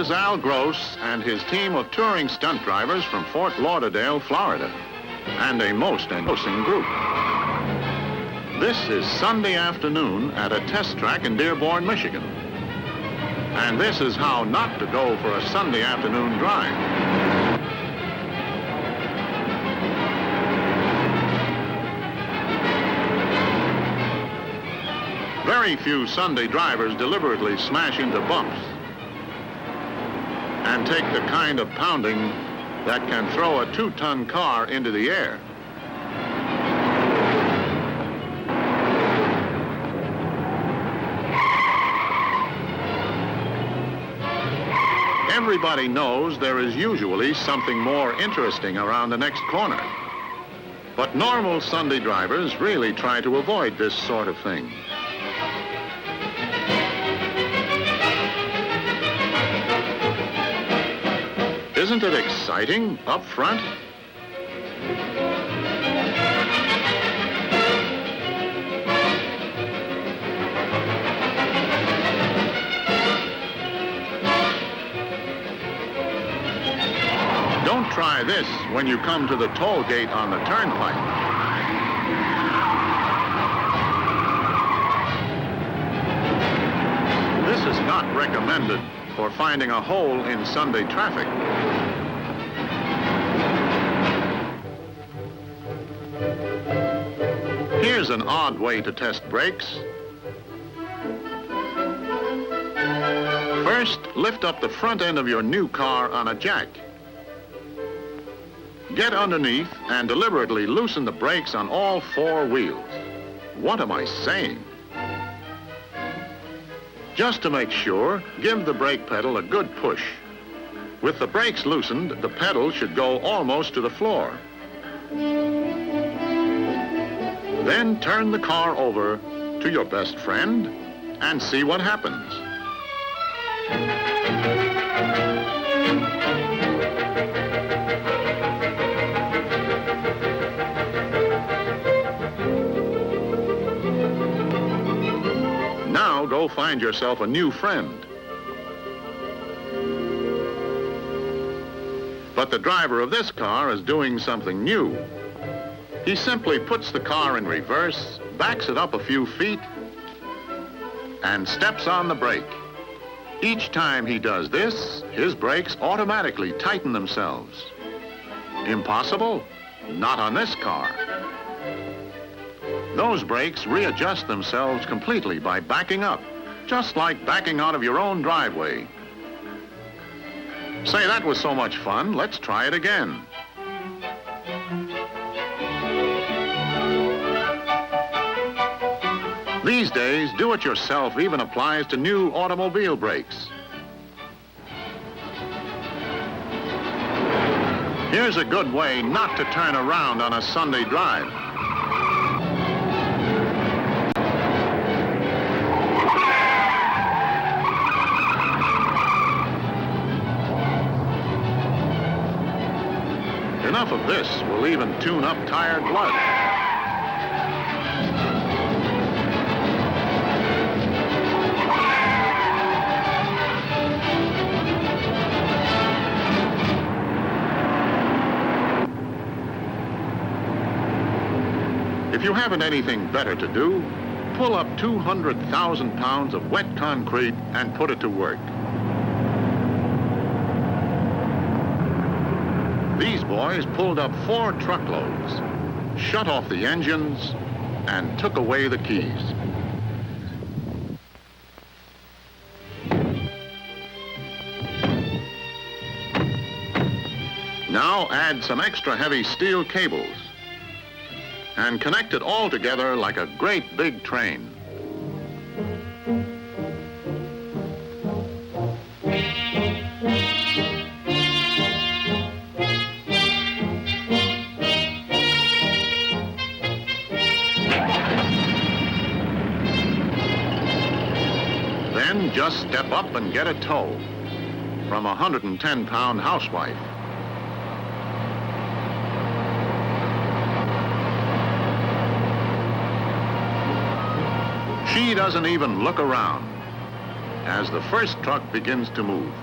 is Al Gross and his team of touring stunt drivers from Fort Lauderdale, Florida, and a most engrossing group. This is Sunday afternoon at a test track in Dearborn, Michigan. And this is how not to go for a Sunday afternoon drive. Very few Sunday drivers deliberately smash into bumps and take the kind of pounding that can throw a 2-ton car into the air. Everybody knows there is usually something more interesting around the next corner. But normal Sunday drivers really try to avoid this sort of thing. Isn't it exciting up front? Don't try this when you come to the toll gate on the turnpike. This is not recommended for finding a hole in Sunday traffic. Here's an odd way to test brakes. First, lift up the front end of your new car on a jack. Get underneath and deliberately loosen the brakes on all 4 wheels. What am I saying? Just to make sure, give the brake pedal a good push. With the brakes loosened, the pedal should go almost to the floor. Then turn the car over to your best friend and see what happens. Now go find yourself a new friend. But the driver of this car is doing something new. He simply puts the car in reverse, backs it up a few feet, and steps on the brake. Each time he does this, his brakes automatically tighten themselves. Impossible? Not on this car. Those brakes readjust themselves completely by backing up, just like backing out of your own driveway. Say, that was so much fun. Let's try it again. These days, do-it-yourself even applies to new automobile brakes. Here's a good way not to turn around on a Sunday drive. Enough of this will even tune up tired blood. If you haven't anything better to do, pull up 200,000 pounds of wet concrete and put it to work. These boys pulled up 4 truckloads, shut off the engines, and took away the keys. Now add some extra heavy steel cables and connect it all together like a great big train. Then just step up and get a tow from a 110-pound housewife. She doesn't even look around as the first truck begins to move.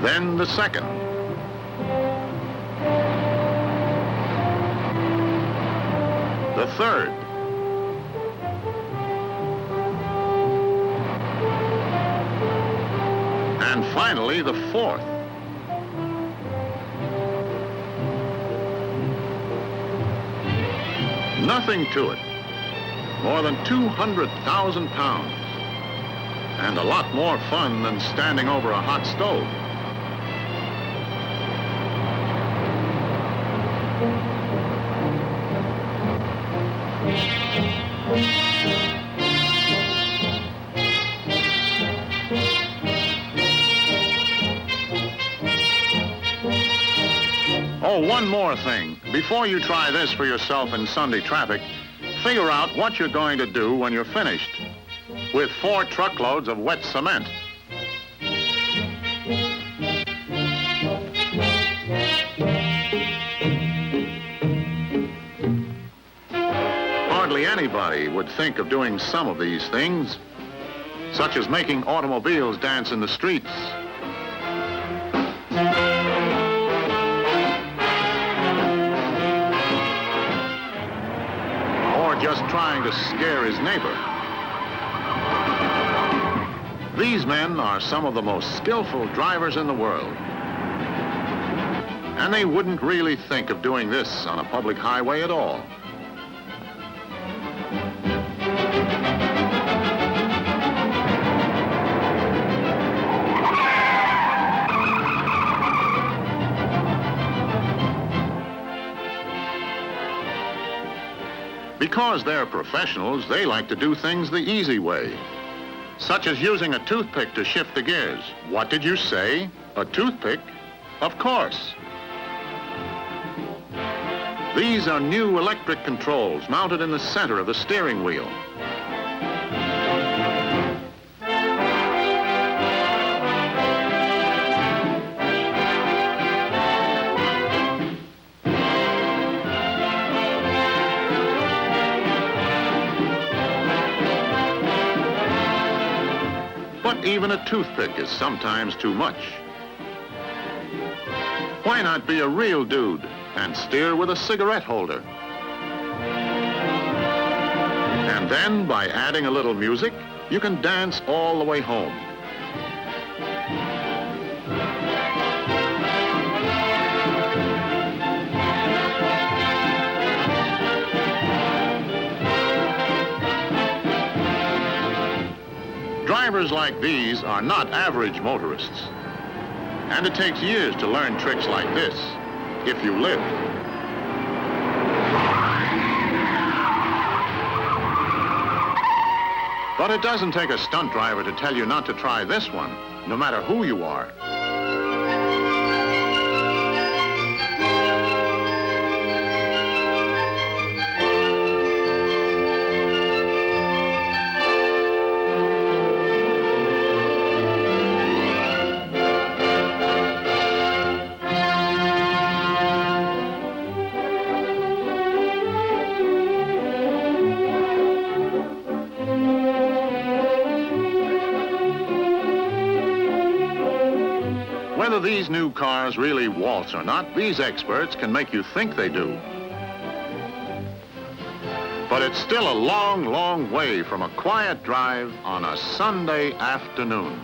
then the second. The third. And finally, the fourth. Nothing to it. More than 200,000 pounds. And a lot more fun than standing over a hot stove. Oh, one more thing. Before you try this for yourself in Sunday traffic, figure out what you're going to do when you're finished with 4 truckloads of wet cement. Hardly anybody would think of doing some of these things, such as making automobiles dance in the streets. Just trying to scare his neighbor. These men are some of the most skillful drivers in the world. And they wouldn't really think of doing this on a public highway at all. Because they're professionals, they like to do things the easy way, such as using a toothpick to shift the gears. What did you say? A toothpick? Of course. These are new electric controls mounted in the center of the steering wheel. But even a toothpick is sometimes too much. Why not be a real dude and steer with a cigarette holder? And then, by adding a little music, you can dance all the way home. Drivers like these are not average motorists. And it takes years to learn tricks like this, if you live. But it doesn't take a stunt driver to tell you not to try this one, no matter who you are. Whether these new cars really waltz or not, these experts can make you think they do. But it's still a long, long way from a quiet drive on a Sunday afternoon.